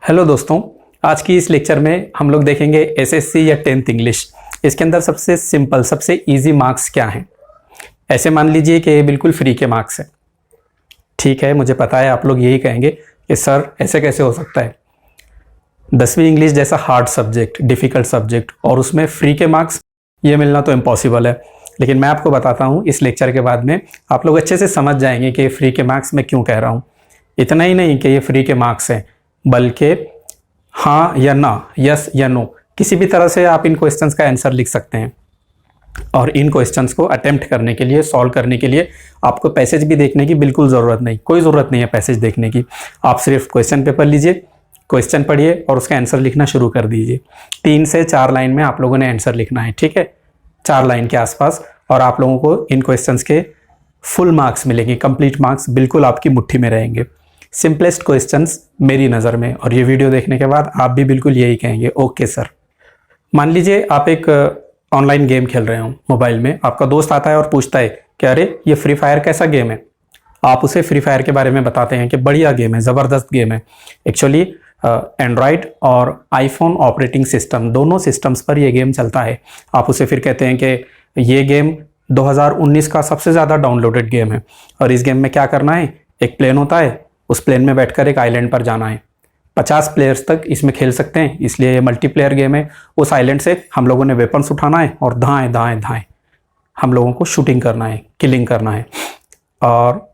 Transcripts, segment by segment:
Hello दोस्तों, आज की इस लेक्चर में हम लोग देखेंगे एसएससी या 10th इंग्लिश। इसके अंदर सबसे सिंपल, सबसे इजी मार्क्स क्या हैं। ऐसे मान लीजिए कि ये बिल्कुल फ्री के मार्क्स हैं। ठीक है, मुझे पता है आप लोग यही कहेंगे कि सर ऐसे कैसे हो सकता है, 10वीं इंग्लिश जैसा हार्ड सब्जेक्ट, डिफ़िकल्ट सब्जेक्ट, और उसमें फ्री के मार्क्स ये मिलना तो इम्पॉसिबल है। लेकिन मैं आपको बताता हूँ, इस लेक्चर के बाद में आप लोग अच्छे से समझ जाएंगे कि फ्री के मार्क्स मैं क्यों कह रहा हूँ। इतना ही नहीं कि ये फ्री के मार्क्स हैं, बल्कि हाँ या ना, यस या नो, किसी भी तरह से आप इन क्वेश्चंस का आंसर लिख सकते हैं। और इन क्वेश्चंस को अटेम्प्ट करने के लिए, सॉल्व करने के लिए आपको पैसेज भी देखने की बिल्कुल ज़रूरत नहीं, कोई ज़रूरत नहीं है पैसेज देखने की। आप सिर्फ क्वेश्चन पेपर लीजिए, क्वेश्चन पढ़िए और उसका आंसर लिखना शुरू कर दीजिए। 3 से 4 लाइन में आप लोगों ने आंसर लिखना है, ठीक है, 4 लाइन के आसपास, और आप लोगों को इन क्वेश्चंस के फुल मार्क्स मिलेंगे, कंप्लीट मार्क्स बिल्कुल आपकी मुट्ठी में रहेंगे। सिंपलेस्ट क्वेश्चंस मेरी नज़र में, और ये वीडियो देखने के बाद आप भी बिल्कुल यही कहेंगे, ओके सर। मान लीजिए आप एक ऑनलाइन गेम खेल रहे हो मोबाइल में, आपका दोस्त आता है और पूछता है कि अरे ये फ्री फायर कैसा गेम है। आप उसे फ्री फायर के बारे में बताते हैं कि बढ़िया गेम है, ज़बरदस्त गेम है। एक्चुअली एंड्रॉयड और आईफोन ऑपरेटिंग सिस्टम, दोनों सिस्टम्स पर यह गेम चलता है। आप उसे फिर कहते हैं कि ये गेम 2019 का सबसे ज़्यादा डाउनलोडेड गेम है, और इस गेम में क्या करना है, एक प्लेन होता है, उस प्लेन में बैठकर एक आइलैंड पर जाना है। 50 प्लेयर्स तक इसमें खेल सकते हैं, इसलिए ये मल्टीप्लेयर गेम है। उस आइलैंड से हम लोगों ने वेपन्स उठाना है और दाएं दाएं दाएं हम लोगों को शूटिंग करना है, किलिंग करना है। और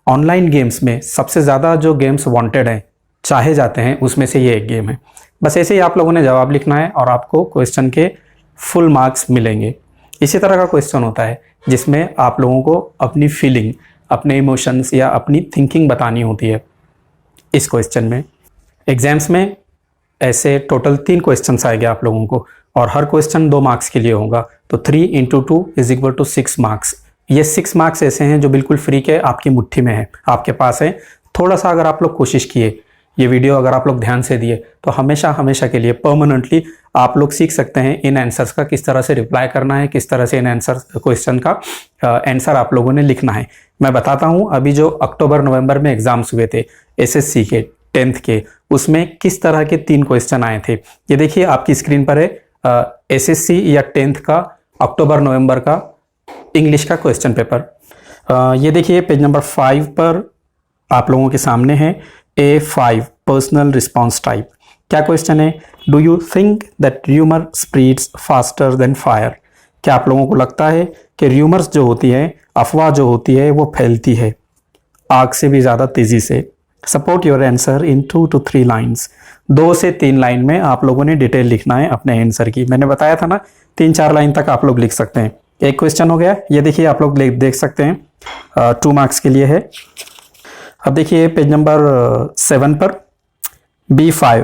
ऑनलाइन गेम्स में सबसे ज़्यादा जो गेम्स वांटेड हैं, चाहे जाते हैं, उसमें से ये एक गेम है। बस ऐसे ही आप लोगों ने जवाब लिखना है और आपको क्वेश्चन के फुल मार्क्स मिलेंगे। इसी तरह का क्वेश्चन होता है जिसमें आप लोगों को अपनी फीलिंग, अपने इमोशंस या अपनी थिंकिंग बतानी होती है। इस क्वेश्चन में एग्जाम्स में ऐसे टोटल 3 क्वेश्चंस आएंगे आप लोगों को, और हर क्वेश्चन 2 मार्क्स के लिए होगा। तो 3 × 2 = 6 मार्क्स। ये 6 मार्क्स ऐसे हैं जो बिल्कुल फ्री के आपकी मुट्ठी में है, आपके पास है। थोड़ा सा अगर आप लोग कोशिश किए, ये वीडियो अगर आप लोग ध्यान से दिए, तो हमेशा हमेशा के लिए परमानेंटली आप लोग सीख सकते हैं इन आंसर्स का किस तरह से रिप्लाई करना है, किस तरह से इन आंसर क्वेश्चन का आंसर आप लोगों ने लिखना है। मैं बताता हूं, अभी जो अक्टूबर नवंबर में एग्जाम्स हुए थे एसएससी के 10th के, उसमें किस तरह के 3 क्वेश्चन आए थे। ये देखिए आपकी स्क्रीन पर है एसएससी या 10th का अक्टूबर नवंबर का इंग्लिश का क्वेश्चन पेपर। ये देखिए पेज नंबर 5 पर आप लोगों के सामने है A5 पर्सनल रिस्पॉन्स टाइप। क्या क्वेश्चन है, do you think that rumour spreads faster than fire. क्या आप लोगों को लगता है कि र्यूमर्स जो होती है, अफवाह जो होती है, वो फैलती है आग से भी ज़्यादा तेज़ी से। Support your answer in 2 to 3 lines. 2 से 3 लाइन में आप लोगों ने डिटेल लिखना है अपने आंसर की। मैंने बताया था ना, 3-4 लाइन तक आप लोग लिख सकते हैं। एक क्वेश्चन हो गया, ये देखिए आप लोग देख सकते हैं 2 मार्क्स के लिए है। अब देखिए पेज नंबर 7 पर B5,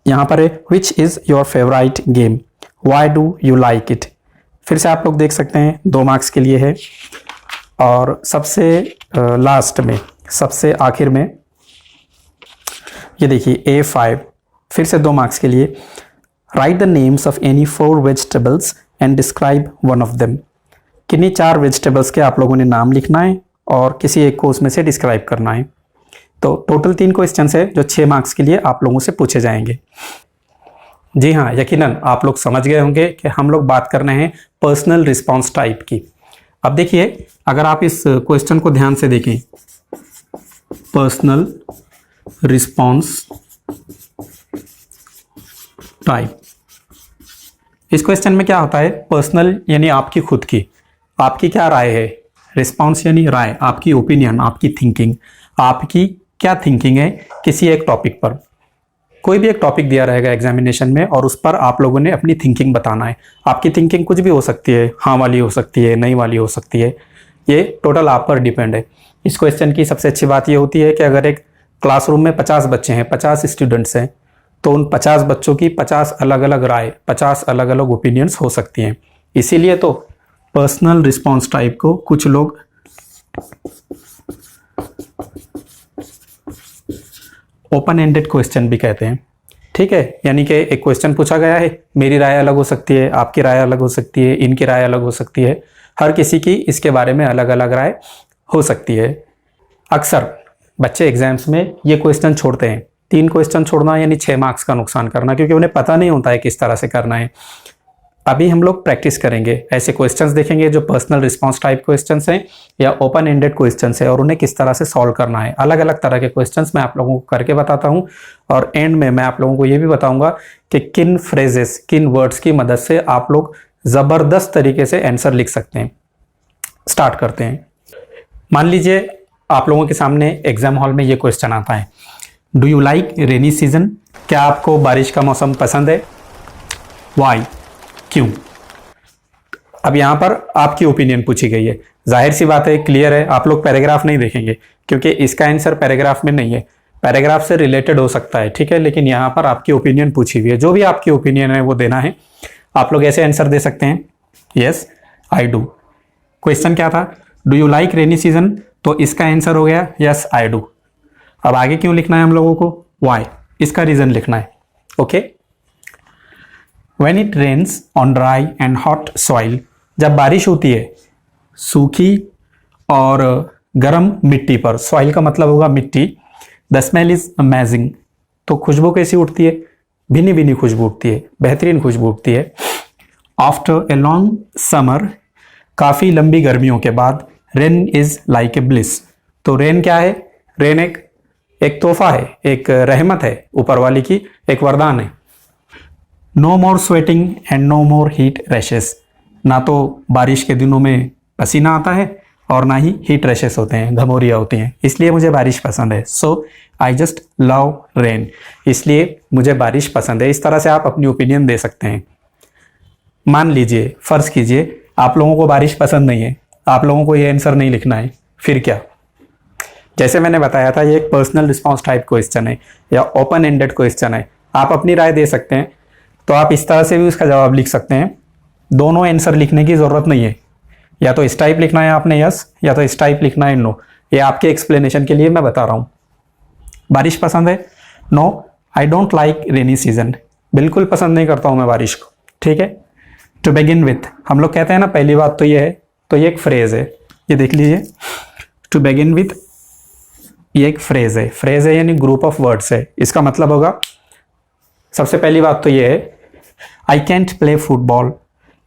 यहाँ पर है which is your favourite game, why do you like it. फिर से आप लोग देख सकते हैं 2 मार्क्स के लिए है। और सबसे लास्ट में, सबसे आखिर में ये देखिए A5, फिर से 2 मार्क्स के लिए, right the names of any 4 vegetables and describe one of them. किन्हीं 4 वेजिटेबल्स के आप लोगों ने नाम लिखना है और किसी एक को उसमें से डिस्क्राइब करना है। तो टोटल 3 क्वेश्चन है जो 6 मार्क्स के लिए आप लोगों से पूछे जाएंगे। जी हाँ, यकीनन आप लोग समझ गए होंगे कि हम लोग बात कर रहे हैं पर्सनल रिस्पॉन्स टाइप की। अब देखिए, अगर आप इस क्वेश्चन को ध्यान से देखें, पर्सनल रिस्पॉन्स टाइप, इस क्वेश्चन में क्या होता है, पर्सनल यानी आपकी खुद की, आपकी क्या राय है, रिस्पॉन्स यानी राय, आपकी ओपिनियन, आपकी थिंकिंग, आपकी क्या थिंकिंग है किसी एक टॉपिक पर। कोई भी एक टॉपिक दिया रहेगा एग्जामिनेशन में, और उस पर आप लोगों ने अपनी थिंकिंग बताना है। आपकी थिंकिंग कुछ भी हो सकती है, हाँ वाली हो सकती है, नहीं वाली हो सकती है, ये टोटल आप पर डिपेंड है। इस क्वेश्चन की सबसे अच्छी बात ये होती है कि अगर एक क्लासरूम में 50 बच्चे हैं, 50 स्टूडेंट्स हैं, तो उन 50 बच्चों की 50 अलग अलग राय, 50 अलग अलग ओपिनियंस हो सकती हैं। इसीलिए तो पर्सनल रिस्पॉन्स टाइप को कुछ लोग ओपन एंडेड क्वेश्चन भी कहते हैं। ठीक है, यानी कि एक क्वेश्चन पूछा गया है, मेरी राय अलग हो सकती है, आपकी राय अलग हो सकती है, इनकी राय अलग हो सकती है, हर किसी की इसके बारे में अलग अलग राय हो सकती है। अक्सर बच्चे एग्जाम्स में ये क्वेश्चन छोड़ते हैं। 3 क्वेश्चन छोड़ना यानी 6 मार्क्स का नुकसान करना, क्योंकि उन्हें पता नहीं होता है किस तरह से करना है। अभी हम लोग प्रैक्टिस करेंगे, ऐसे क्वेश्चंस देखेंगे जो पर्सनल रिस्पांस टाइप क्वेश्चंस हैं या ओपन एंडेड क्वेश्चंस है, और उन्हें किस तरह से सॉल्व करना है। अलग अलग तरह के क्वेश्चंस मैं आप लोगों को करके बताता हूं, और एंड में मैं आप लोगों को ये भी बताऊंगा कि किन फ्रेजेस, किन वर्ड्स की मदद से आप लोग जबरदस्त तरीके से आंसर लिख सकते हैं। स्टार्ट करते हैं। मान लीजिए आप लोगों के सामने एग्जाम हॉल में ये क्वेश्चन आता है, do you like rainy season? क्या आपको बारिश का मौसम पसंद है? वाई, क्यों? अब यहां पर आपकी ओपिनियन पूछी गई है। जाहिर सी बात है, क्लियर है, आप लोग पैराग्राफ नहीं देखेंगे, क्योंकि इसका आंसर पैराग्राफ में नहीं है। पैराग्राफ से रिलेटेड हो सकता है, ठीक है, लेकिन यहां पर आपकी ओपिनियन पूछी हुई है। जो भी आपकी ओपिनियन है वो देना है। आप लोग ऐसे आंसर दे सकते हैं, यस आई डू। क्वेश्चन क्या था? Do you like rainy season? तो इसका आंसर हो गया यस आई डू। अब आगे क्यों लिखना है हम लोगों को? वाई, इसका रीजन लिखना है। Okay. When it rains on dry and hot soil, जब बारिश होती है सूखी और गर्म मिट्टी पर, सॉइल का मतलब होगा मिट्टी, द स्मेल इज अमेजिंग, तो खुशबू कैसी उठती है? भिनी भिनी खुशबू उठती है, बेहतरीन खुशबू उठती है। आफ्टर ए लॉन्ग समर, काफ़ी लंबी गर्मियों के बाद, rain is like a bliss, तो रेन क्या है? रेन एक तोहफा है, एक रहमत है ऊपर वाली की, एक वरदान है। No more sweating and no more heat rashes, ना तो बारिश के दिनों में पसीना आता है और ना ही हीट रैशेस होते हैं, घमौरियाँ होती हैं, इसलिए मुझे बारिश पसंद है। सो आई जस्ट लव रेन, इसलिए मुझे बारिश पसंद है। इस तरह से आप अपनी ओपिनियन दे सकते हैं। मान लीजिए, फर्ज कीजिए आप लोगों को बारिश पसंद नहीं है, आप लोगों को ये आंसर नहीं लिखना है, फिर क्या? जैसे मैंने बताया था, ये एक पर्सनल रिस्पॉन्स टाइप क्वेश्चन है या ओपन एंडेड क्वेश्चन है, आप अपनी राय दे सकते हैं। तो आप इस तरह से भी उसका जवाब लिख सकते हैं। दोनों आंसर लिखने की ज़रूरत नहीं है, या तो इस टाइप लिखना है आपने यस, या तो इस टाइप लिखना है नो। ये आपके एक्सप्लेनेशन के लिए मैं बता रहा हूँ। बारिश पसंद है? No I don't like rainy season, बिल्कुल पसंद नहीं करता हूँ मैं बारिश को, ठीक है। टू बिगिन विथ, हम लोग कहते हैं ना, पहली बात तो ये है, तो ये एक फ्रेज है, ये देख लीजिए। टू बिगिन विथ ये एक फ्रेज है यानी ग्रुप ऑफ वर्ड्स है। इसका मतलब होगा, सबसे पहली बात तो ये है, आई कैंट प्ले फुटबॉल,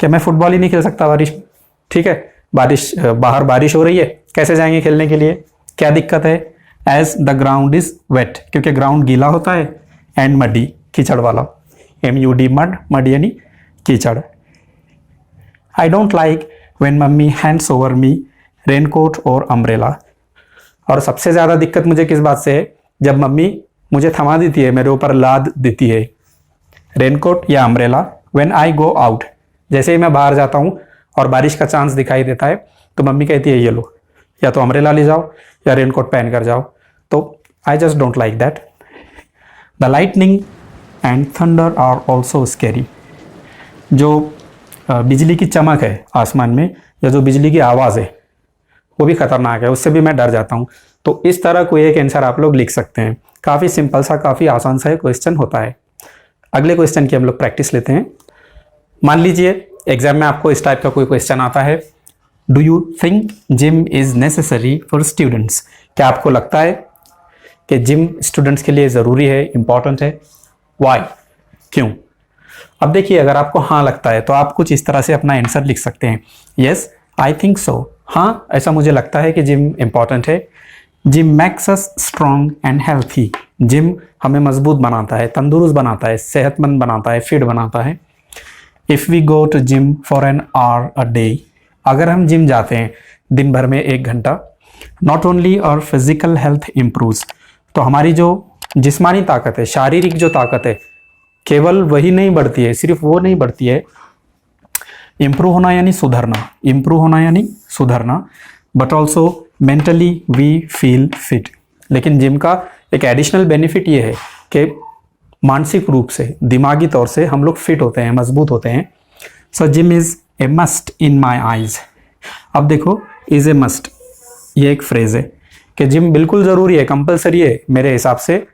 क्या मैं फुटबॉल ही नहीं खेल सकता बारिश में? ठीक है, बाहर बारिश हो रही है, कैसे जाएंगे खेलने के लिए? क्या दिक्कत है? As the ground is wet, क्योंकि ग्राउंड गीला होता है, एंड मडी, कीचड़ वाला, MUD मड यानी कीचड़। आई don't like when mummy hands over me raincoat और अम्ब्रेला, और सबसे ज़्यादा दिक्कत मुझे किस बात से है? जब मम्मी मुझे थमा देती है, मेरे ऊपर लाद देती है रेनकोट या umbrella. When I go out, जैसे ही मैं बाहर जाता हूँ और बारिश का चांस दिखाई देता है, तो मम्मी कहती है ये लो, या तो अम्ब्रेला ले जाओ या रेनकोट पहन कर जाओ। तो I just don't like that. The lightning and thunder are also scary, जो बिजली की चमक है आसमान में, या जो बिजली की आवाज़ है, वो भी खतरनाक है, उससे भी मैं डर जाता हूँ। तो इस तरह कोई एक आंसर आप लोग लिख सकते हैं। काफ़ी सिंपल सा, काफ़ी आसान सा क्वेश्चन होता है। अगले क्वेश्चन की हम लोग प्रैक्टिस लेते हैं। मान लीजिए एग्जाम में आपको इस टाइप का कोई क्वेश्चन आता है, do you think gym is necessary for students? क्या आपको लगता है कि जिम स्टूडेंट्स के लिए ज़रूरी है, इंपॉर्टेंट है? वाई, क्यों? अब देखिए, अगर आपको हाँ लगता है तो आप कुछ इस तरह से अपना आंसर लिख सकते हैं, यस आई थिंक सो, हाँ ऐसा मुझे लगता है कि जिम इंपॉर्टेंट है। Gym makes us strong and healthy, gym हमें मजबूत बनाता है, तंदुरुस्त बनाता है, सेहतमंद बनाता है, फिट बनाता है। If we go to gym for an hour a day, अगर हम जिम जाते हैं दिन भर में 1 घंटा, नॉट ओनली और फिजिकल हेल्थ इम्प्रूव्स, तो हमारी जो जिस्मानी ताकत है, शारीरिक जो ताकत है, केवल वही नहीं बढ़ती है, सिर्फ वो नहीं बढ़ती है, इम्प्रूव होना यानी सुधरना, इम्प्रूव होना यानी सुधरना, but also mentally we feel fit. लेकिन जिम का एक एडिशनल बेनिफिट ये है कि मानसिक रूप से, दिमागी तौर से हम लोग फिट होते हैं, मजबूत होते हैं। So gym is a must in my eyes. अब देखो, इज़ ए मस्ट, ये एक फ्रेज है कि जिम बिल्कुल ज़रूरी है, कंपलसरी है, मेरे हिसाब से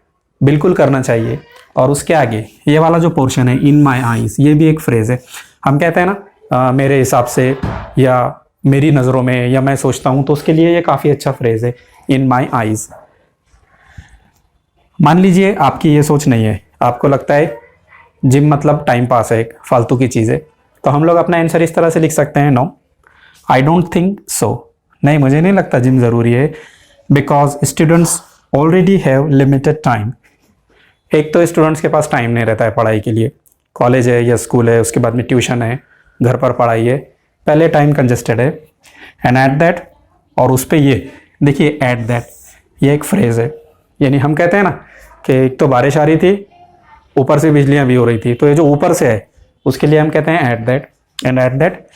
बिल्कुल करना चाहिए। और उसके आगे ये वाला जो पोर्शन है, इन माई आइज, ये भी एक फ्रेज है। हम कहते हैं ना मेरे हिसाब से, या मेरी नज़रों में, या मैं सोचता हूँ, तो उसके लिए ये काफ़ी अच्छा फ्रेज है, इन माई आइज। मान लीजिए आपकी ये सोच नहीं है, आपको लगता है जिम मतलब टाइम पास है, एक फालतू की चीज़ है, तो हम लोग अपना आंसर इस तरह से लिख सकते हैं, no I don't think so, नहीं मुझे नहीं लगता जिम ज़रूरी है, because students already have limited time. एक तो स्टूडेंट्स के पास टाइम नहीं रहता है पढ़ाई के लिए, कॉलेज है या स्कूल है, उसके बाद में ट्यूशन है, घर पर पढ़ाई है, पहले टाइम कंजस्टेड है, एंड एट दैट, और उस पर ये देखिए एट दैट, ये एक फ्रेज़ है, यानी हम कहते हैं ना कि एक तो बारिश आ रही थी, ऊपर से बिजलियाँ भी हो रही थी, तो ये जो ऊपर से है उसके लिए हम कहते हैं at that, and at that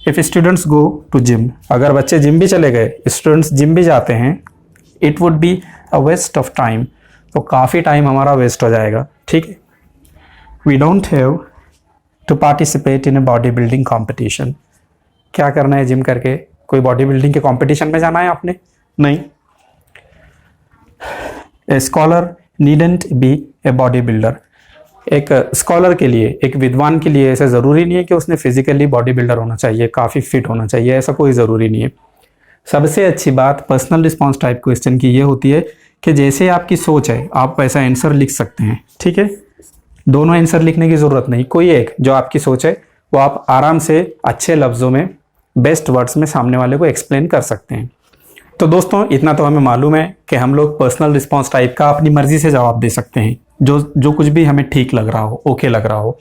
if students go to gym, अगर बच्चे जिम भी चले गए, स्टूडेंट्स जिम भी जाते हैं, it would be a waste of time, तो काफ़ी टाइम हमारा वेस्ट हो जाएगा, ठीक है। We don't have to participate in a body building competition, क्या करना है जिम करके, कोई बॉडी बिल्डिंग के कॉम्पिटिशन में जाना है आपने, नहीं। A scholar needn't be a body builder, एक स्कॉलर के लिए, एक विद्वान के लिए ऐसा ज़रूरी नहीं है कि उसने फिजिकली बॉडी बिल्डर होना चाहिए, काफ़ी फिट होना चाहिए, ऐसा कोई ज़रूरी नहीं है। सबसे अच्छी बात पर्सनल रिस्पॉन्स टाइप क्वेश्चन की ये होती है कि जैसे आपकी सोच है आप वैसा आंसर लिख सकते हैं, ठीक है। दोनों आंसर लिखने की ज़रूरत नहीं, कोई एक जो आपकी सोच है वो आप आराम से अच्छे लफ्ज़ों में, बेस्ट वर्ड्स में सामने वाले को एक्सप्लेन कर सकते हैं। तो दोस्तों इतना तो हमें मालूम है कि हम लोग पर्सनल रिस्पॉन्स टाइप का अपनी मर्जी से जवाब दे सकते हैं, जो कुछ भी हमें ठीक लग रहा हो, ओके लग रहा हो।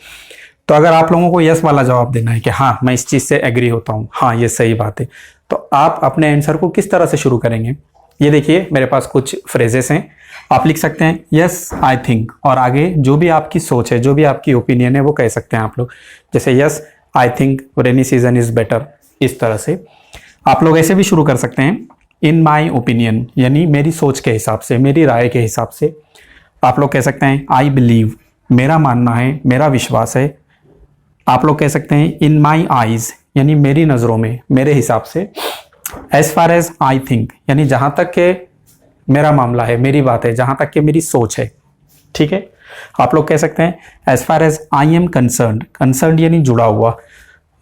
तो अगर आप लोगों को यस वाला जवाब देना है कि हाँ मैं इस चीज़ से एग्री होता हूँ, हाँ ये सही बात है, तो आप अपने आंसर को किस तरह से शुरू करेंगे, ये देखिए मेरे पास कुछ फ्रेजेस हैं, आप लिख सकते हैं यस आई थिंक, और आगे जो भी आपकी सोच है, जो भी आपकी ओपिनियन है वो कह सकते हैं आप लोग, जैसे yes I think rainy season is better, इस तरह से। आप लोग ऐसे भी शुरू कर सकते हैं इन माई ओपिनियन, यानी मेरी सोच के हिसाब से, मेरी राय के हिसाब से। आप लोग कह सकते हैं आई बिलीव, मेरा मानना है, मेरा विश्वास है। आप लोग कह सकते हैं इन माई आईज, यानी मेरी नज़रों में, मेरे हिसाब से। As far as I think, यानी जहाँ तक के मेरा मामला है, मेरी बात है, जहाँ तक के मेरी सोच है, ठीक है। आप लोग कह सकते हैं as far as I am concerned, concerned यानी जुड़ा हुआ,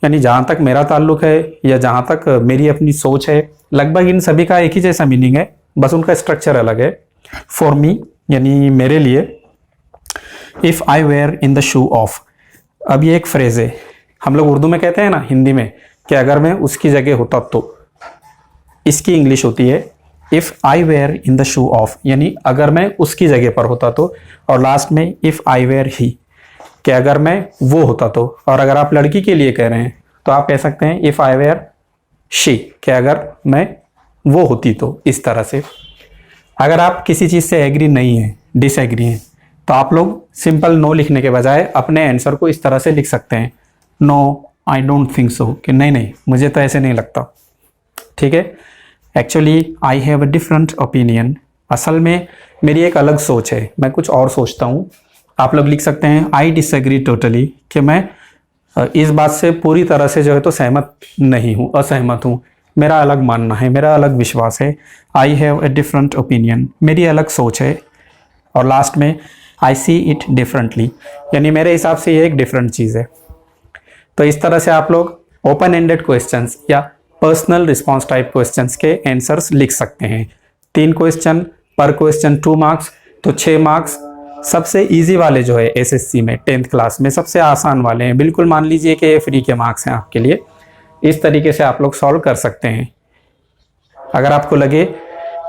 यानी जहाँ तक मेरा ताल्लुक है या जहाँ तक मेरी अपनी सोच है, लगभग इन सभी का एक ही जैसा मीनिंग है, बस उनका स्ट्रक्चर अलग है। फॉर मी यानी मेरे लिए। If I were in the shoe of, अब ये एक फ्रेज है, हम लोग उर्दू में कहते हैं ना, हिंदी में, कि अगर मैं उसकी जगह होता तो, इसकी इंग्लिश होती है if I were in the shoe of, यानी अगर मैं उसकी जगह पर होता तो, और लास्ट में इफ़ आई वेयर ही, कि अगर मैं वो होता तो। और अगर आप लड़की के लिए कह रहे हैं तो आप कह सकते हैं इफ़ आई वेयर शी, कि अगर मैं वो होती तो, इस तरह से। अगर आप किसी चीज़ से एग्री नहीं है, डिसएग्री हैं, तो आप लोग सिंपल नो लिखने के बजाय अपने आंसर को इस तरह से लिख सकते हैं, no I don't think so, कि नहीं नहीं मुझे तो ऐसे नहीं लगता, ठीक है। Actually I have a different opinion, असल में मेरी एक अलग सोच है, मैं कुछ और सोचता हूँ। आप लोग लिख सकते हैं आई डिसएग्री टोटली, कि मैं इस बात से पूरी तरह से जो है तो सहमत नहीं हूँ, असहमत हूँ, मेरा अलग मानना है, मेरा अलग विश्वास है। I have a different opinion, मेरी अलग सोच है। और लास्ट में आई सी इट डिफरेंटली, यानी मेरे हिसाब से ये एक डिफरेंट चीज़ है। तो इस तरह से आप लोग ओपन एंडेड क्वेश्चंस या पर्सनल रिस्पॉन्स टाइप क्वेश्चंस के आंसर्स लिख सकते हैं। 3 क्वेश्चन पर क्वेश्चन 2 मार्क्स, तो 6 मार्क्स। सबसे इजी वाले जो है एसएससी में 10th क्लास में सबसे आसान वाले हैं, बिल्कुल मान लीजिए कि ये फ्री के मार्क्स हैं आपके लिए। इस तरीके से आप लोग सॉल्व कर सकते हैं। अगर आपको लगे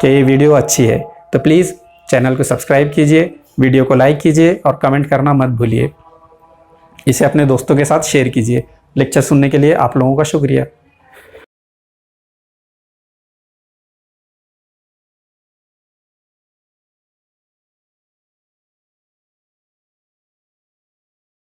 कि ये वीडियो अच्छी है तो प्लीज़ चैनल को सब्सक्राइब कीजिए, वीडियो को लाइक कीजिए और कमेंट करना मत भूलिए। इसे अपने दोस्तों के साथ शेयर कीजिए। लेक्चर सुनने के लिए आप लोगों का शुक्रिया।